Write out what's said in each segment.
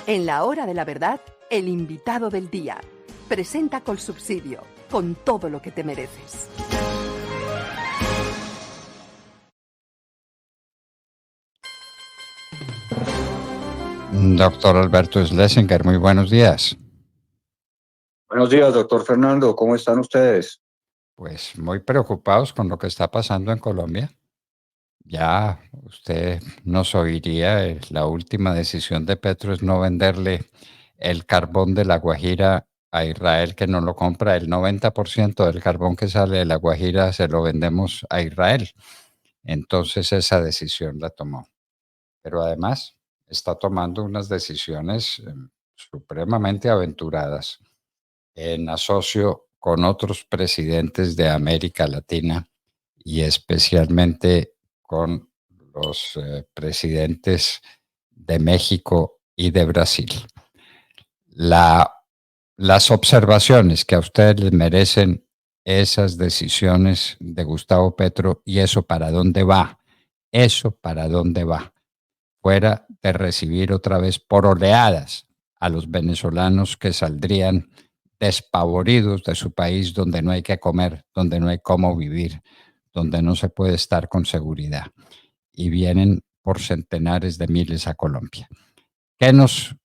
En la hora de la verdad, el invitado del día. Presenta Colsubsidio, con todo lo que te mereces. Doctor Alberto Schlesinger, muy buenos días. Buenos días, doctor Fernando. ¿Cómo están ustedes? Pues muy preocupados con lo que está pasando en Colombia. Ya usted nos oiría, la última decisión de Petro es no venderle el carbón de La Guajira a Israel, que no lo compra. El 90% del carbón que sale de La Guajira se lo vendemos a Israel. Entonces esa decisión la tomó. Pero además está tomando unas decisiones supremamente aventuradas en asocio con otros presidentes de América Latina y especialmente con los presidentes de México y de Brasil. Las observaciones que a ustedes les merecen esas decisiones de Gustavo Petro y eso para dónde va, fuera de recibir otra vez por oleadas a los venezolanos que saldrían despavoridos de su país, donde no hay que comer, donde no hay cómo vivir, donde no se puede estar con seguridad, y vienen por centenares de miles a Colombia. ¿Qué nos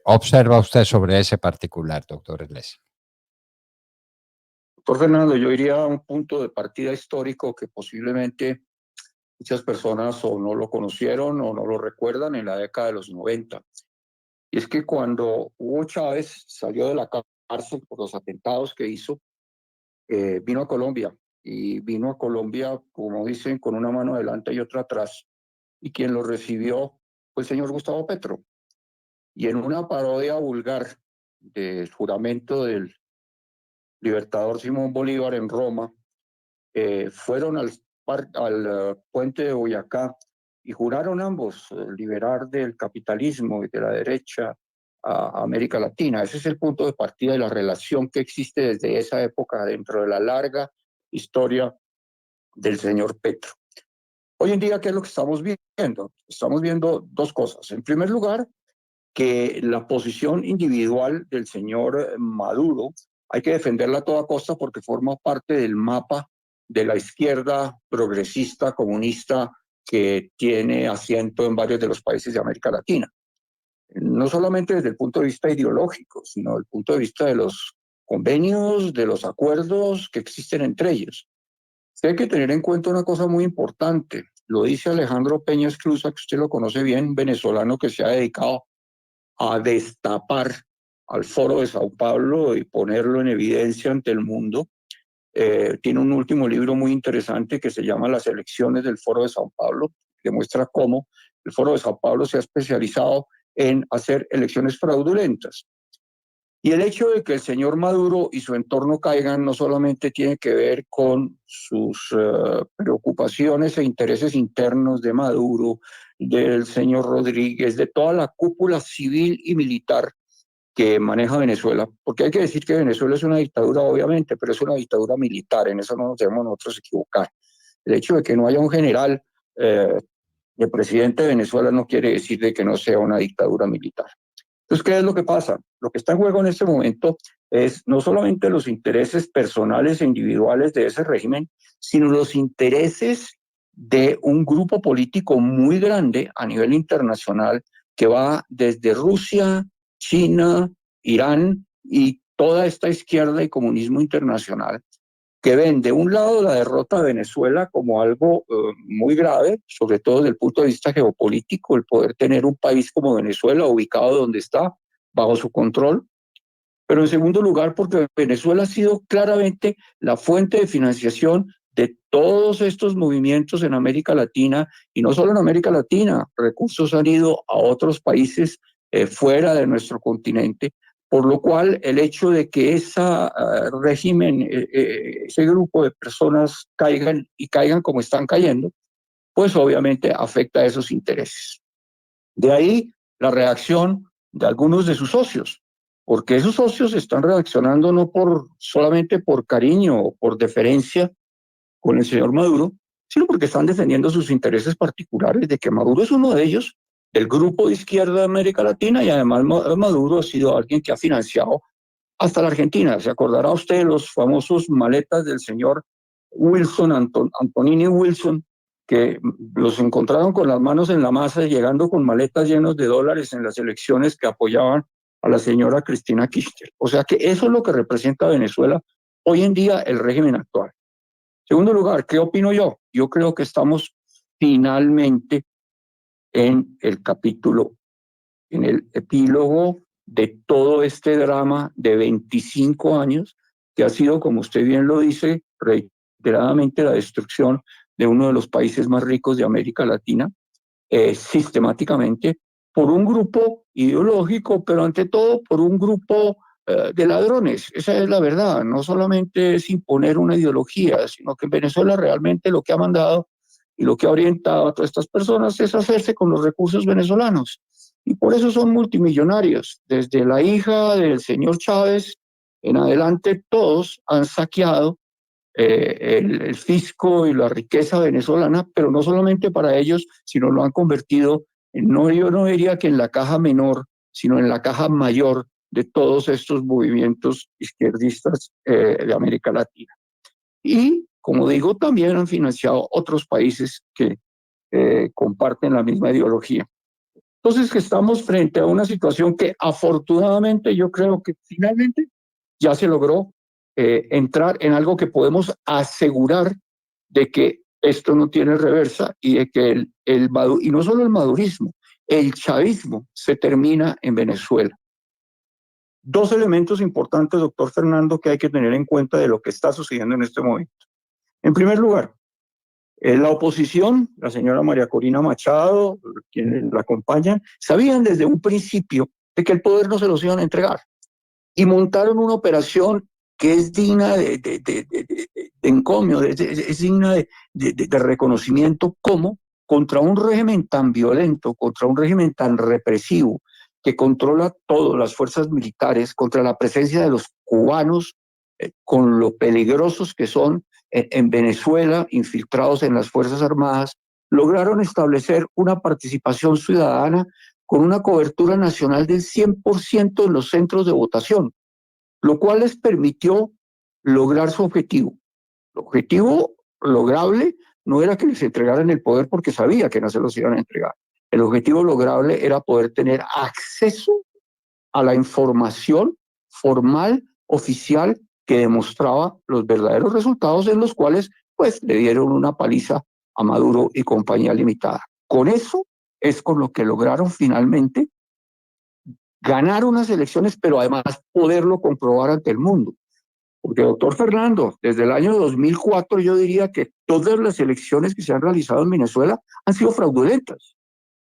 observa usted sobre ese particular, doctor Iglesias? Doctor Fernando, yo iría a un punto de partida histórico que posiblemente muchas personas o no lo conocieron o no lo recuerdan en la década de los 90. Y es que cuando Hugo Chávez salió de la cárcel por los atentados que hizo, vino a Colombia. Y vino a Colombia, como dicen, con una mano adelante y otra atrás. Y quien lo recibió fue el señor Gustavo Petro. Y en una parodia vulgar del juramento del libertador Simón Bolívar en Roma, fueron al puente de Boyacá y juraron ambos liberar del capitalismo y de la derecha a América Latina. Ese es el punto de partida de la relación que existe desde esa época dentro de la larga historia del señor Petro. Hoy en día, ¿qué es lo que estamos viendo? Estamos viendo dos cosas. En primer lugar, que la posición individual del señor Maduro hay que defenderla a toda costa porque forma parte del mapa de la izquierda progresista comunista que tiene asiento en varios de los países de América Latina. No solamente desde el punto de vista ideológico, sino desde el punto de vista de los convenios, de los acuerdos que existen entre ellos. Hay que tener en cuenta una cosa muy importante. Lo dice Alejandro Peña Esclusa, que usted lo conoce bien, venezolano que se ha dedicado a destapar al Foro de Sao Paulo y ponerlo en evidencia ante el mundo. Tiene un último libro muy interesante que se llama Las elecciones del Foro de Sao Paulo, que muestra cómo el Foro de Sao Paulo se ha especializado en hacer elecciones fraudulentas. Y el hecho de que el señor Maduro y su entorno caigan no solamente tiene que ver con sus preocupaciones e intereses internos de Maduro, del señor Rodríguez, de toda la cúpula civil y militar que maneja Venezuela, porque hay que decir que Venezuela es una dictadura, obviamente, pero es una dictadura militar, en eso no nos debemos nosotros equivocar. El hecho de que no haya un general de presidente de Venezuela no quiere decir de que no sea una dictadura militar. Entonces, ¿qué es lo que pasa? Lo que está en juego en este momento es no solamente los intereses personales e individuales de ese régimen, sino los intereses de un grupo político muy grande a nivel internacional que va desde Rusia, China, Irán y toda esta izquierda y comunismo internacional, que ven de un lado la derrota de Venezuela como algo muy grave, sobre todo desde el punto de vista geopolítico, el poder tener un país como Venezuela ubicado donde está, bajo su control, pero en segundo lugar porque Venezuela ha sido claramente la fuente de financiación de todos estos movimientos en América Latina, y no solo en América Latina, recursos han ido a otros países fuera de nuestro continente, por lo cual el hecho de que ese régimen, ese grupo de personas caigan y caigan como están cayendo, pues obviamente afecta a esos intereses. De ahí la reacción de algunos de sus socios, porque esos socios están reaccionando no solamente por cariño o por deferencia con el señor Maduro, sino porque están defendiendo sus intereses particulares de que Maduro es uno de ellos del grupo de izquierda de América Latina, y además Maduro ha sido alguien que ha financiado hasta la Argentina. Se acordará usted de los famosos maletas del señor Wilson, Antonini Wilson, que los encontraron con las manos en la masa, llegando con maletas llenas de dólares en las elecciones que apoyaban a la señora Cristina Kirchner. O sea que eso es lo que representa Venezuela hoy en día, el régimen actual. Segundo lugar, ¿qué opino yo? Yo creo que estamos finalmente en el capítulo, en el epílogo de todo este drama de 25 años, que ha sido, como usted bien lo dice, reiteradamente la destrucción de uno de los países más ricos de América Latina, sistemáticamente por un grupo ideológico, pero ante todo por un grupo de ladrones. Esa es la verdad. No solamente es imponer una ideología, sino que en Venezuela realmente lo que ha mandado y lo que ha orientado a todas estas personas es hacerse con los recursos venezolanos. Y por eso son multimillonarios. Desde la hija del señor Chávez en adelante, todos han saqueado el fisco y la riqueza venezolana, pero no solamente para ellos, sino lo han convertido en, no, yo no diría que en la caja menor, sino en la caja mayor de todos estos movimientos izquierdistas de América Latina. Y, como digo, también han financiado otros países que comparten la misma ideología. Entonces, que estamos frente a una situación que afortunadamente yo creo que finalmente ya se logró entrar en algo que podemos asegurar de que esto no tiene reversa y de que y no solo el madurismo, el chavismo se termina en Venezuela. Dos elementos importantes, doctor Fernando, que hay que tener en cuenta de lo que está sucediendo en este momento. En primer lugar, la oposición, la señora María Corina Machado, quienes la acompañan, sabían desde un principio de que el poder no se los iban a entregar y montaron una operación que es digna de encomio, es digna de reconocimiento, como contra un régimen tan violento, contra un régimen tan represivo, que controla todas las fuerzas militares, contra la presencia de los cubanos, con lo peligrosos que son en Venezuela, infiltrados en las Fuerzas Armadas, lograron establecer una participación ciudadana con una cobertura nacional del 100% en los centros de votación, lo cual les permitió lograr su objetivo. El objetivo lograble no era que les entregaran el poder porque sabía que no se los iban a entregar. El objetivo lograble era poder tener acceso a la información formal, oficial, que demostraba los verdaderos resultados, en los cuales pues le dieron una paliza a Maduro y compañía limitada. Con eso es con lo que lograron finalmente ganar unas elecciones, pero además poderlo comprobar ante el mundo. Porque, doctor Fernando, desde el año 2004 yo diría que todas las elecciones que se han realizado en Venezuela han sido fraudulentas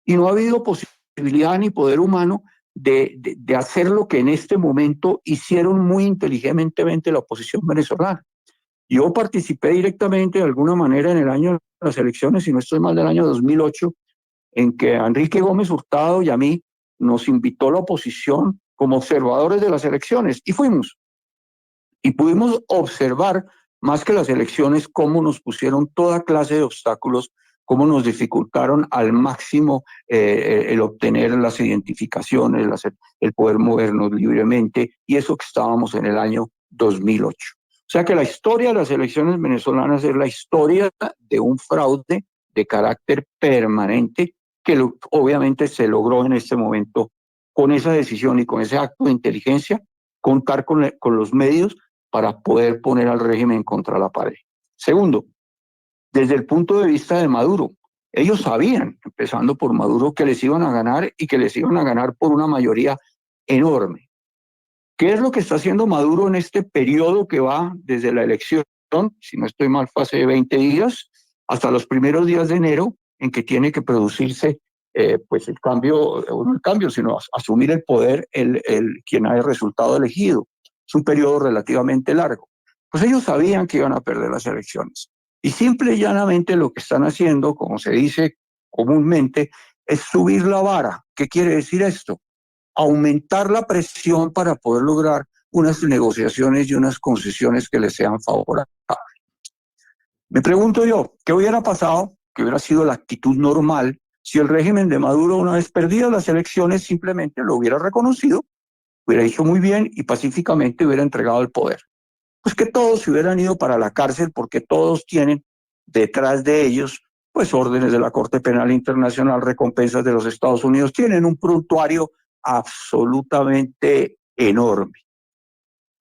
y no ha habido posibilidad ni poder humano de hacer lo que en este momento hicieron muy inteligentemente la oposición venezolana. Yo participé directamente de alguna manera en el año de las elecciones, si no estoy mal, del año 2008, en que Enrique Gómez Hurtado y a mí nos invitó la oposición como observadores de las elecciones y fuimos. Y pudimos observar, más que las elecciones, cómo nos pusieron toda clase de obstáculos, cómo nos dificultaron al máximo el obtener las identificaciones, el poder movernos libremente, y eso que estábamos en el año 2008. O sea que la historia de las elecciones venezolanas es la historia de un fraude de carácter permanente que obviamente se logró en este momento con esa decisión y con ese acto de inteligencia, contar con los medios para poder poner al régimen contra la pared. Segundo, desde el punto de vista de Maduro, ellos sabían, empezando por Maduro, que les iban a ganar y que les iban a ganar por una mayoría enorme. ¿Qué es lo que está haciendo Maduro en este periodo que va desde la elección, si no estoy mal, fue hace 20 días, hasta los primeros días de enero, en que tiene que producirse pues el cambio, no el cambio, sino asumir el poder quien haya resultado elegido? Es un periodo relativamente largo. Pues ellos sabían que iban a perder las elecciones. Y simple y llanamente lo que están haciendo, como se dice comúnmente, es subir la vara. ¿Qué quiere decir esto? Aumentar la presión para poder lograr unas negociaciones y unas concesiones que les sean favorables. Me pregunto yo, ¿qué hubiera pasado? ¿Qué hubiera sido la actitud normal si el régimen de Maduro, una vez perdidas las elecciones, simplemente lo hubiera reconocido, hubiera dicho muy bien y pacíficamente hubiera entregado el poder. Pues que todos se hubieran ido para la cárcel porque todos tienen detrás de ellos pues órdenes de la Corte Penal Internacional, recompensas de los Estados Unidos, tienen un prontuario absolutamente enorme.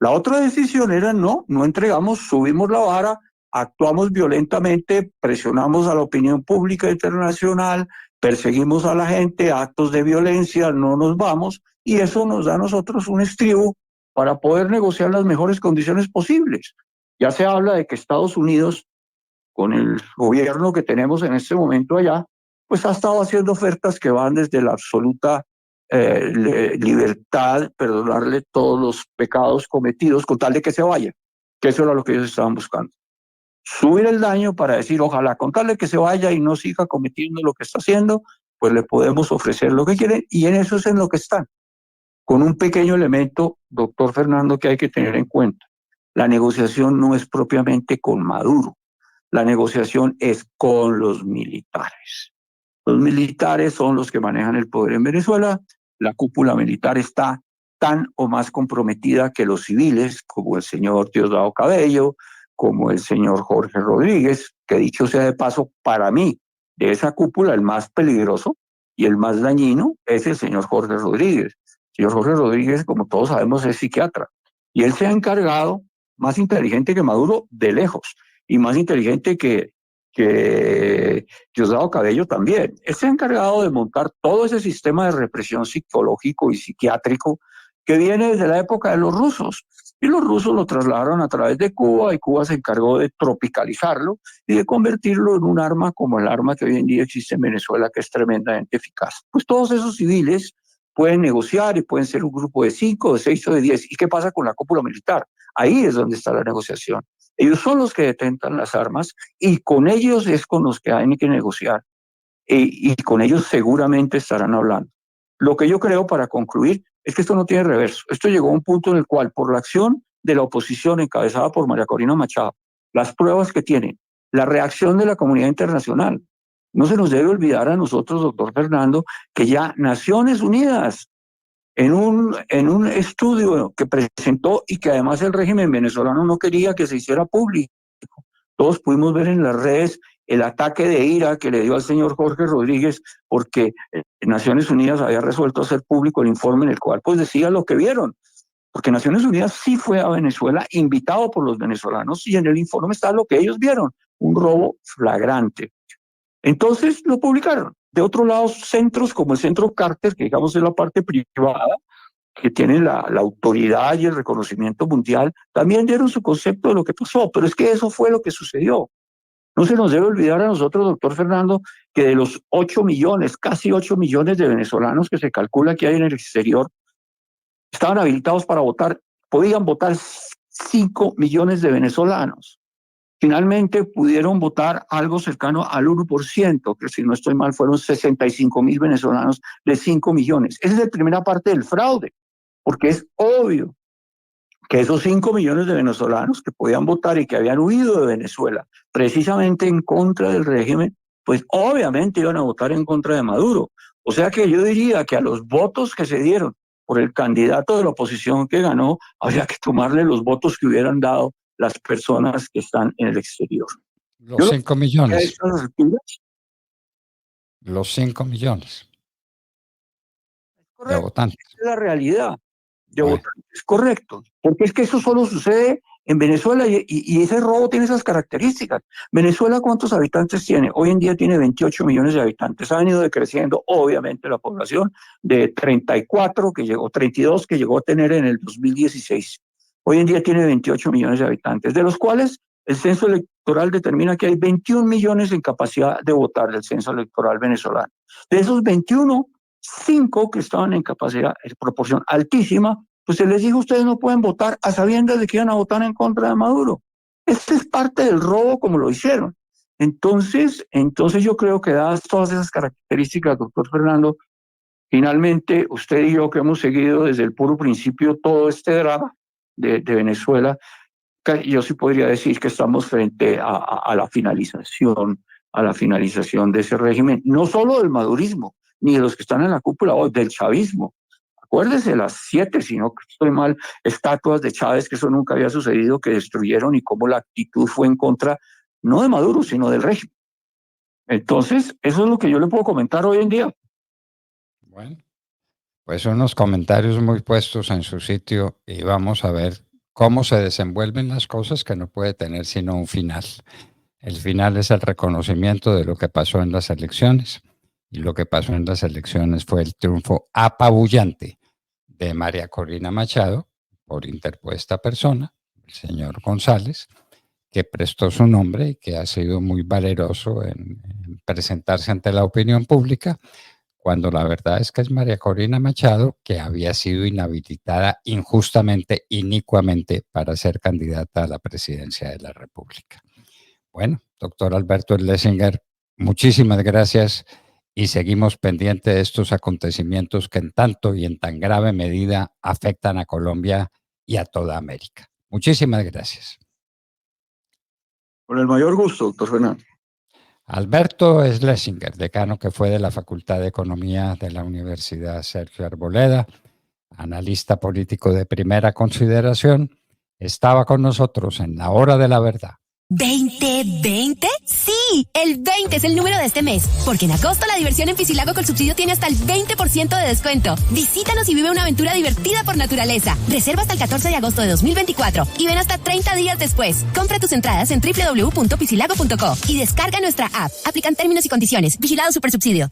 La otra decisión era no entregamos, subimos la vara, actuamos violentamente, presionamos a la opinión pública internacional, perseguimos a la gente, actos de violencia, no nos vamos, y eso nos da a nosotros un estribo para poder negociar las mejores condiciones posibles. Ya se habla de que Estados Unidos, con el gobierno que tenemos en este momento allá, pues ha estado haciendo ofertas que van desde la absoluta libertad, perdonarle todos los pecados cometidos con tal de que se vaya, que eso era lo que ellos estaban buscando. Subir el daño para decir, ojalá, con tal de que se vaya y no siga cometiendo lo que está haciendo, pues le podemos ofrecer lo que quieren, y en eso es en lo que están. Con un pequeño elemento, doctor Fernando, que hay que tener en cuenta. La negociación no es propiamente con Maduro, la negociación es con los militares. Los militares son los que manejan el poder en Venezuela. La cúpula militar está tan o más comprometida que los civiles, como el señor Diosdado Cabello, como el señor Jorge Rodríguez, que dicho sea de paso, para mí, de esa cúpula, el más peligroso y el más dañino es el señor Jorge Rodríguez. El señor Jorge Rodríguez, como todos sabemos, es psiquiatra. Y él se ha encargado, más inteligente que Maduro, de lejos, y más inteligente que Diosdado Cabello también. Él se ha encargado de montar todo ese sistema de represión psicológico y psiquiátrico que viene desde la época de los rusos. Y los rusos lo trasladaron a través de Cuba, y Cuba se encargó de tropicalizarlo y de convertirlo en un arma como el arma que hoy en día existe en Venezuela, que es tremendamente eficaz. Pues todos esos civiles pueden negociar y pueden ser un grupo de 5, de 6 o de 10. ¿Y qué pasa con la cúpula militar? Ahí es donde está la negociación. Ellos son los que detentan las armas y con ellos es con los que hay que negociar. Y con ellos seguramente estarán hablando. Lo que yo creo, para concluir, es que esto no tiene reverso. Esto llegó a un punto en el cual, por la acción de la oposición encabezada por María Corina Machado, las pruebas que tienen, la reacción de la comunidad internacional, no se nos debe olvidar a nosotros, doctor Fernando, que ya Naciones Unidas, en un estudio que presentó y que además el régimen venezolano no quería que se hiciera público. Todos pudimos ver en las redes el ataque de ira que le dio al señor Jorge Rodríguez porque Naciones Unidas había resuelto hacer público el informe en el cual pues decía lo que vieron. Porque Naciones Unidas sí fue a Venezuela invitado por los venezolanos y en el informe está lo que ellos vieron, un robo flagrante. Entonces lo publicaron. De otro lado, centros como el Centro Carter, que digamos es la parte privada, que tienen la autoridad y el reconocimiento mundial, también dieron su concepto de lo que pasó, pero es que eso fue lo que sucedió. No se nos debe olvidar a nosotros, doctor Fernando, que de los 8 millones, casi 8 millones de venezolanos que se calcula que hay en el exterior, estaban habilitados para votar, podían votar 5 millones de venezolanos. Finalmente pudieron votar algo cercano al 1%, que si no estoy mal fueron 65.000 venezolanos de 5 millones. Esa es la primera parte del fraude, porque es obvio que esos 5 millones de venezolanos que podían votar y que habían huido de Venezuela precisamente en contra del régimen, pues obviamente iban a votar en contra de Maduro. O sea que yo diría que a los votos que se dieron por el candidato de la oposición que ganó, habría que tomarle los votos que hubieran dado las personas que están en el exterior. Los 5 millones. Es Los 5 millones de correcto, votantes. es la realidad de Bueno, votantes, correcto, porque es que eso solo sucede en Venezuela y ese robo tiene esas características. Venezuela, ¿cuántos habitantes tiene? Hoy en día tiene 28 millones de habitantes. Ha venido decreciendo, obviamente, la población de 34 que llegó, 32 que llegó a tener en el 2016. Hoy en día tiene 28 millones de habitantes, de los cuales el censo electoral determina que hay 21 millones en capacidad de votar del censo electoral venezolano. De esos 21, 5 que estaban en capacidad, en proporción altísima, pues se les dijo, ustedes no pueden votar a sabiendas de que iban a votar en contra de Maduro. Este es parte del robo como lo hicieron. Entonces yo creo que dadas todas esas características, doctor Fernando, finalmente usted y yo que hemos seguido desde el puro principio todo este drama de Venezuela, yo sí podría decir que estamos frente a la finalización, a la finalización de ese régimen, no solo del madurismo, ni de los que están en la cúpula hoy, del chavismo. Acuérdese las 7, si no estoy mal, estatuas de Chávez, que eso nunca había sucedido, que destruyeron, y cómo la actitud fue en contra, no de Maduro, sino del régimen. Entonces, eso es lo que yo le puedo comentar hoy en día. Bueno, pues unos comentarios muy puestos en su sitio y vamos a ver cómo se desenvuelven las cosas, que no puede tener sino un final. El final es el reconocimiento de lo que pasó en las elecciones, y lo que pasó en las elecciones fue el triunfo apabullante de María Corina Machado por interpuesta persona, el señor González, que prestó su nombre y que ha sido muy valeroso en presentarse ante la opinión pública, cuando la verdad es que es María Corina Machado, que había sido inhabilitada injustamente, inicuamente, para ser candidata a la presidencia de la República. Bueno, doctor Alberto Schlesinger, muchísimas gracias y seguimos pendientes de estos acontecimientos que en tanto y en tan grave medida afectan a Colombia y a toda América. Muchísimas gracias. Con el mayor gusto, doctor Fernando. Alberto Schlesinger, decano que fue de la Facultad de Economía de la Universidad Sergio Arboleda, analista político de primera consideración, estaba con nosotros en la hora de la verdad. ¿2020? ¡Sí! El 20 es el número de este mes, porque en agosto la diversión en Piscilago con subsidio tiene hasta el 20% de descuento. Visítanos y vive una aventura divertida por naturaleza. Reserva hasta el 14 de agosto de 2024 y ven hasta 30 días después. Compra tus entradas en www.piscilago.co y descarga nuestra app. Aplican términos y condiciones. Vigilado Supersubsidio.